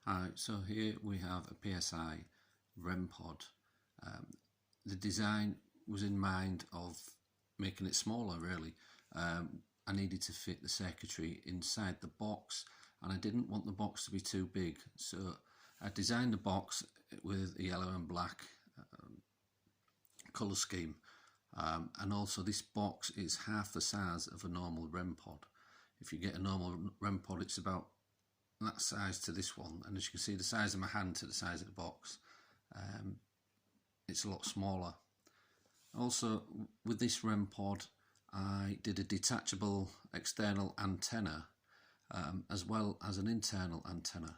Alright, so here we have a PSI REM pod. The design was in mind of making it smaller really. I needed to fit the circuitry inside the box and I didn't want the box to be too big, so I designed the box with a yellow and black colour scheme, and also this box is half the size of a normal REM pod. If you get a normal REM pod, it's about that size to this one, and as you can see, the size of my hand to the size of the box, it's a lot smaller. Also, with this REM pod, I did a detachable external antenna as well as an internal antenna.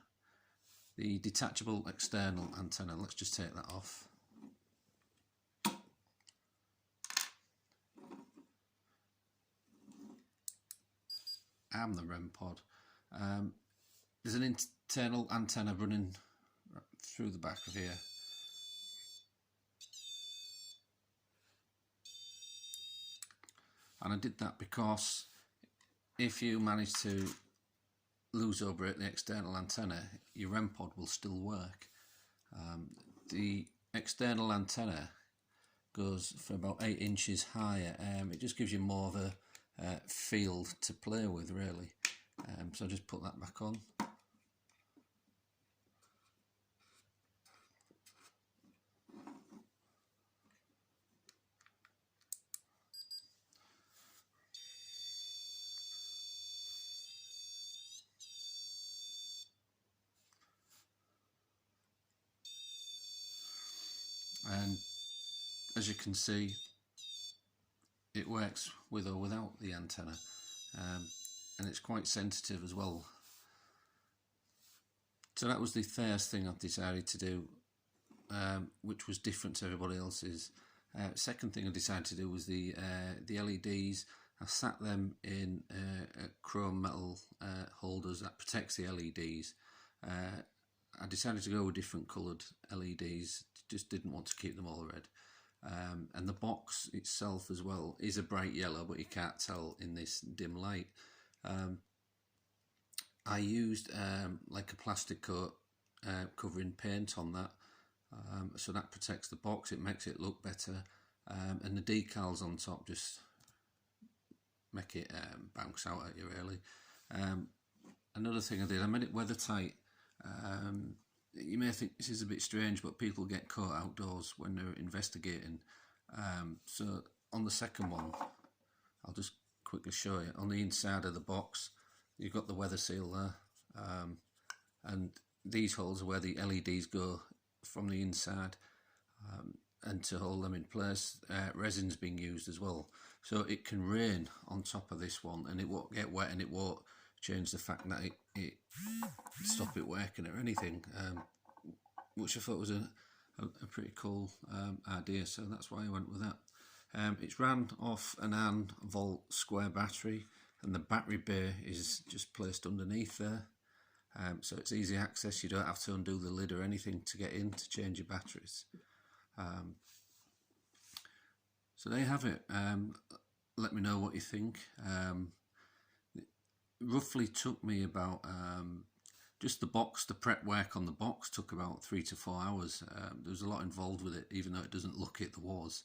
The detachable external antenna, let's just take that off. And the REM pod. There's an internal antenna running through the back of here. And I did that because if you manage to lose or break the external antenna, your REM pod will still work. The external antenna goes for about 8 inches higher. It just gives you more of a field to play with really. So just put that back on. And as you can see, it works with or without the antenna, and it's quite sensitive as well. So that was the first thing I've decided to do, which was different to everybody else's. Second thing I decided to do was the LEDs. I sat them in a chrome metal holders that protects the LEDs. I decided to go with different coloured LEDs, just didn't want to keep them all red. And the box itself as well is a bright yellow, but you can't tell in this dim light. I used like a plastic coat covering paint on that, so that protects the box, it makes it look better, and the decals on top just make it bounce out at you really. Another thing I did, I made it weather tight. You may think this is a bit strange, but people get caught outdoors when they're investigating. So on the second one, I'll just quickly show you. On the inside of the box, you've got the weather seal there, and these holes are where the LEDs go from the inside, and to hold them in place, resin's being used as well. So it can rain on top of this one, and it won't get wet, and it won't change the fact that it stop it working or anything, which I thought was a pretty cool idea, so that's why I went with that. It's ran off an 9-volt square battery, and the battery bay is just placed underneath there, so it's easy access. You don't have to undo the lid or anything to get in to change your batteries. So there you have it. Let me know what you think. Roughly took me about just the box, the prep work on the box took about 3 to 4 hours. There was a lot involved with it, even though it doesn't look it, there was.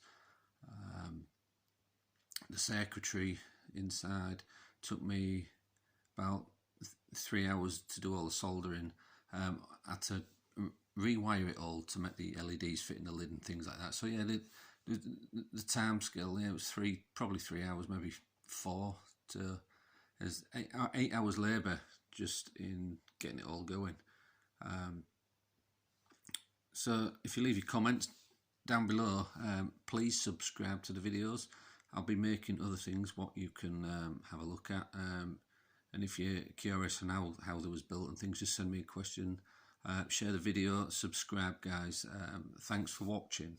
The circuitry inside took me about 3 hours to do all the soldering. I had to rewire it all to make the LEDs fit in the lid and things like that. So yeah, the time scale, yeah, it was probably 3 hours, maybe 4 to... There's 8 hours labour just in getting it all going. So if you leave your comments down below, please subscribe to the videos. I'll be making other things what you can have a look at. And if you're curious on how they was built and things, just send me a question. Share the video, subscribe guys. Thanks for watching.